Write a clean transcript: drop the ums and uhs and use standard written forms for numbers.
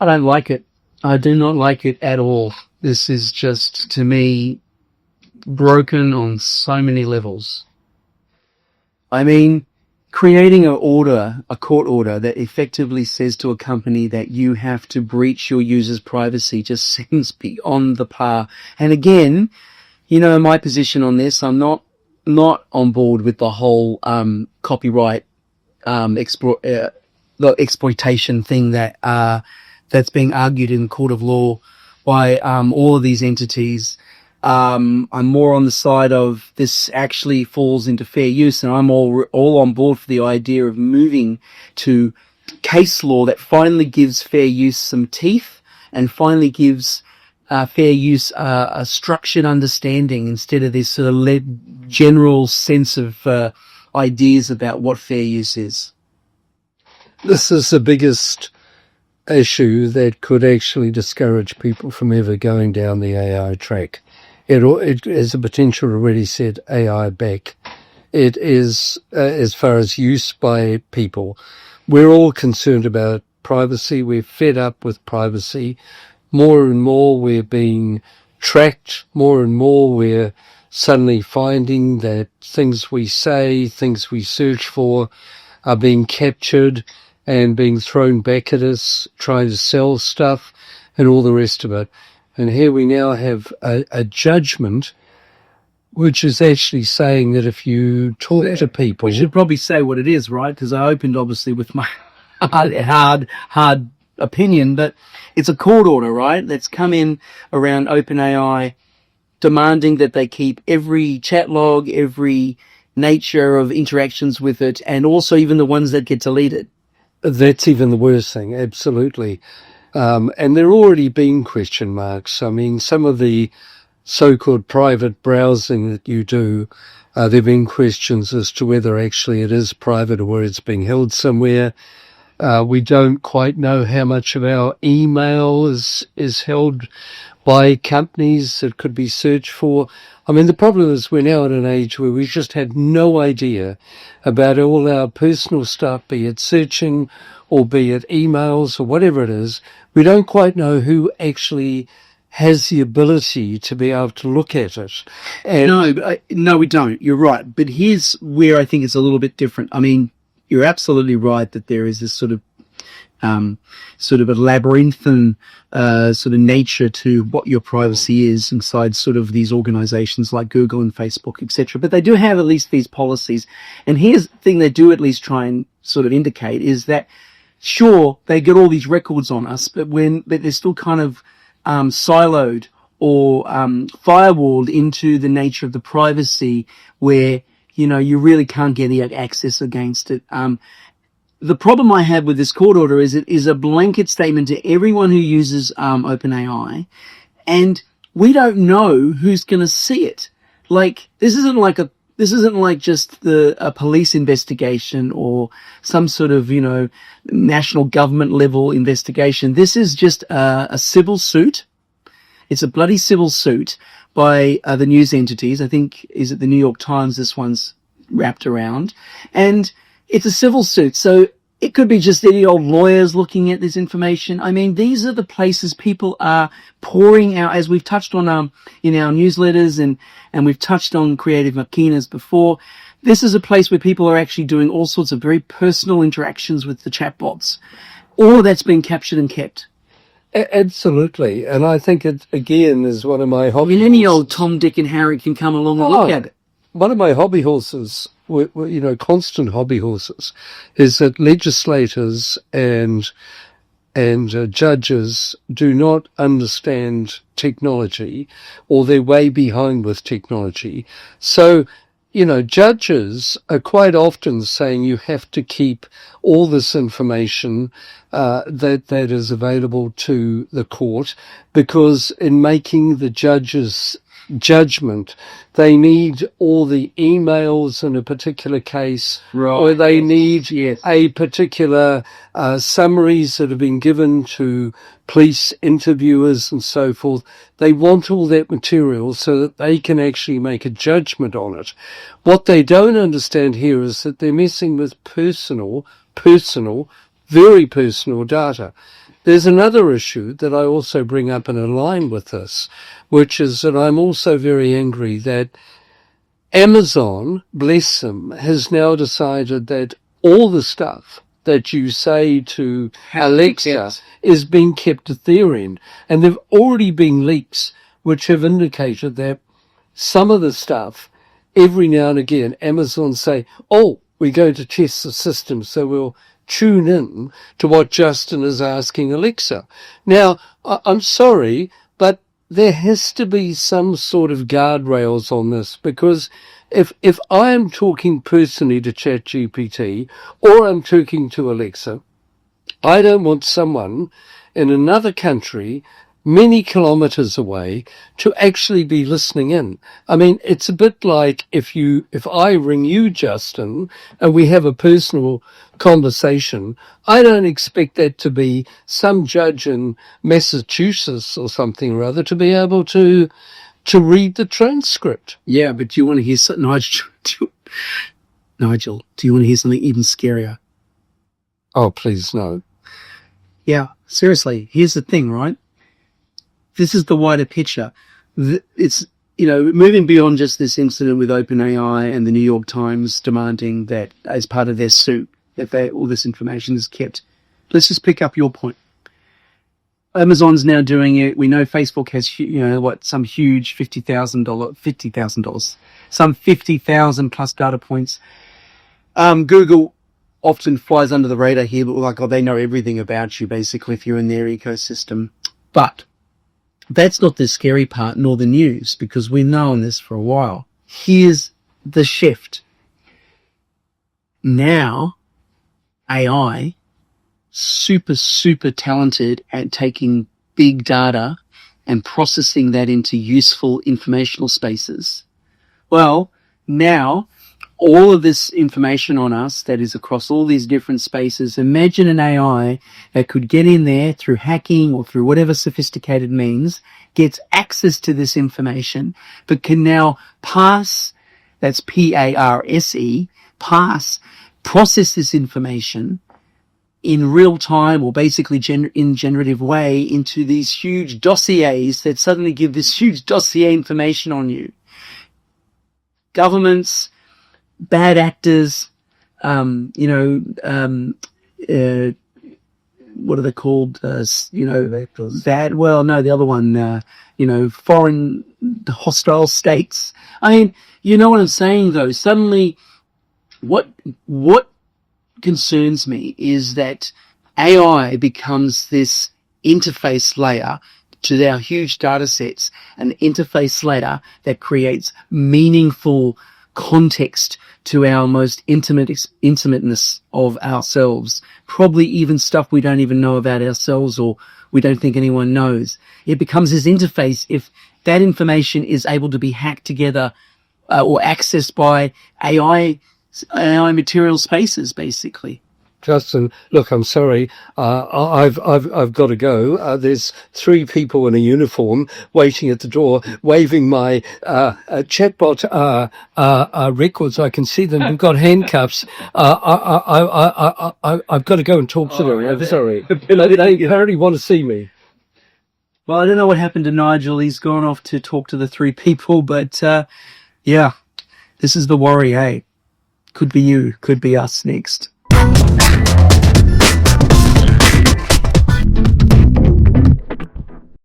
I don't like it. I do not like it at all. This is just, to me, broken on so many levels. I mean, creating a court order that effectively says to a company that you have to breach your users' privacy just seems beyond the par. And again, my position on this, I'm not on board with the whole copyright the exploitation thing that's being argued in the court of law by all of these entities. I'm more on the side of this actually falls into fair use, and I'm all on board for the idea of moving to case law that finally gives fair use some teeth and finally gives fair use a structured understanding instead of this sort of general sense of ideas about what fair use is. This is the biggest issue that could actually discourage people from ever going down the AI track. It has a potential, already said, AI back. It is, as far as use by people, we're all concerned about privacy. We're fed up with privacy. More and more we're being tracked. More and more we're suddenly finding that things we say, things we search for are being captured and being thrown back at us, trying to sell stuff and all the rest of it. And here we now have a judgment which is actually saying that if you talk to people... We should probably say what it is, right? Because I opened, obviously, with my hard opinion, but it's a court order, right? That's come in around OpenAI demanding that they keep every chat log, every nature of interactions with it, and also even the ones that get deleted. That's even the worst thing, absolutely. And there are already been question marks. I mean, some of the so-called private browsing that you do, there have been questions as to whether actually it is private or whether it's being held somewhere. We don't quite know how much of our email is held by companies that could be searched for. I mean, the problem is we're now at an age where we just had no idea about all our personal stuff, be it searching or be it emails or whatever it is. We don't quite know who actually has the ability to be able to look at it. And no, we don't. You're right. But here's where I think it's a little bit different. I mean, you're absolutely right that there is this sort of a labyrinthine sort of nature to what your privacy is inside sort of these organizations like Google and Facebook, etc. But they do have at least these policies. And here's the thing they do at least try and sort of indicate is that, sure, they get all these records on us, but they're still kind of siloed or firewalled into the nature of the privacy where, you really can't get the access against it. The problem I have with this court order is it is a blanket statement to everyone who uses OpenAI, and we don't know who's going to see it. Like, this isn't like just a police investigation or some sort of, national government level investigation. This is just a civil suit. It's a bloody civil suit by the news entities. I think, is it the New York Times this one's wrapped around? And it's a civil suit, so it could be just any old lawyers looking at this information. I mean, these are the places people are pouring out, as we've touched on in our newsletters and we've touched on Creative Machinas before. This is a place where people are actually doing all sorts of very personal interactions with the chatbots. All of that's been captured and kept. Absolutely. And I think it, again, is one of my hobby horses. Any old Tom, Dick and Harry can come along and look at it. One of my hobby horses, constant hobby horses, is that legislators and judges do not understand technology, or they're way behind with technology. So, judges are quite often saying you have to keep all this information that is available to the court, because in making the judge's judgment, they need all the emails in a particular case, right, or they need a particular summaries that have been given to police interviewers and so forth. They want all that material so that they can actually make a judgment on it. What they don't understand here is that they're messing with personal, very personal data. There's another issue that I also bring up and align with this, which is that I'm also very angry that Amazon, bless them, has now decided that all the stuff that you say to Alexa is being kept at their end. And there have already been leaks which have indicated that some of the stuff, every now and again, Amazon say, oh, we're going to test the system, so we'll tune in to what Justin is asking Alexa. Now, I'm sorry, but there has to be some sort of guardrails on this, because if I am talking personally to ChatGPT or I'm talking to Alexa, I don't want someone in another country many kilometers away to actually be listening in. I mean, it's a bit like if I ring you, Justin, and we have a personal conversation, I don't expect that to be some judge in Massachusetts or something or other to be able to read the transcript. Yeah, but do you want to hear something, Nigel, do you want to hear something even scarier? Oh, please, no. Yeah, seriously, here's the thing, right? This is the wider picture. It's, moving beyond just this incident with OpenAI and the New York Times demanding that as part of their suit, that all this information is kept. Let's just pick up your point. Amazon's now doing it. We know Facebook has, some huge $50,000, some 50,000 plus data points. Google often flies under the radar here, but they know everything about you, basically, if you're in their ecosystem. But that's not the scary part, nor the news, because we've known this for a while. Here's the shift. Now, AI, super, super talented at taking big data and processing that into useful informational spaces. Well, now, all of this information on us that is across all these different spaces, imagine an AI that could get in there through hacking or through whatever sophisticated means, gets access to this information, but can now process this information in real time, or basically in generative way, into these huge dossiers that suddenly give this huge dossier information on you. Governments, bad actors, what are they called? The other one, foreign hostile states. I mean, you know what I'm saying though? Suddenly, what concerns me is that AI becomes this interface layer to our huge data sets, an interface layer that creates meaningful context to our most intimateness of ourselves, probably even stuff we don't even know about ourselves or we don't think anyone knows. It becomes this interface if that information is able to be hacked together or accessed by AI material spaces, basically. Justin, look, I'm sorry. I've got to go. There's 3 people in a uniform waiting at the door, waving my chatbot records. I can see them. We've got handcuffs. I've got to go and talk to them. I'm sorry. They apparently want to see me. Well, I don't know what happened to Nigel. He's gone off to talk to the 3 people, but yeah, this is the worry, hey? Could be you, could be us next.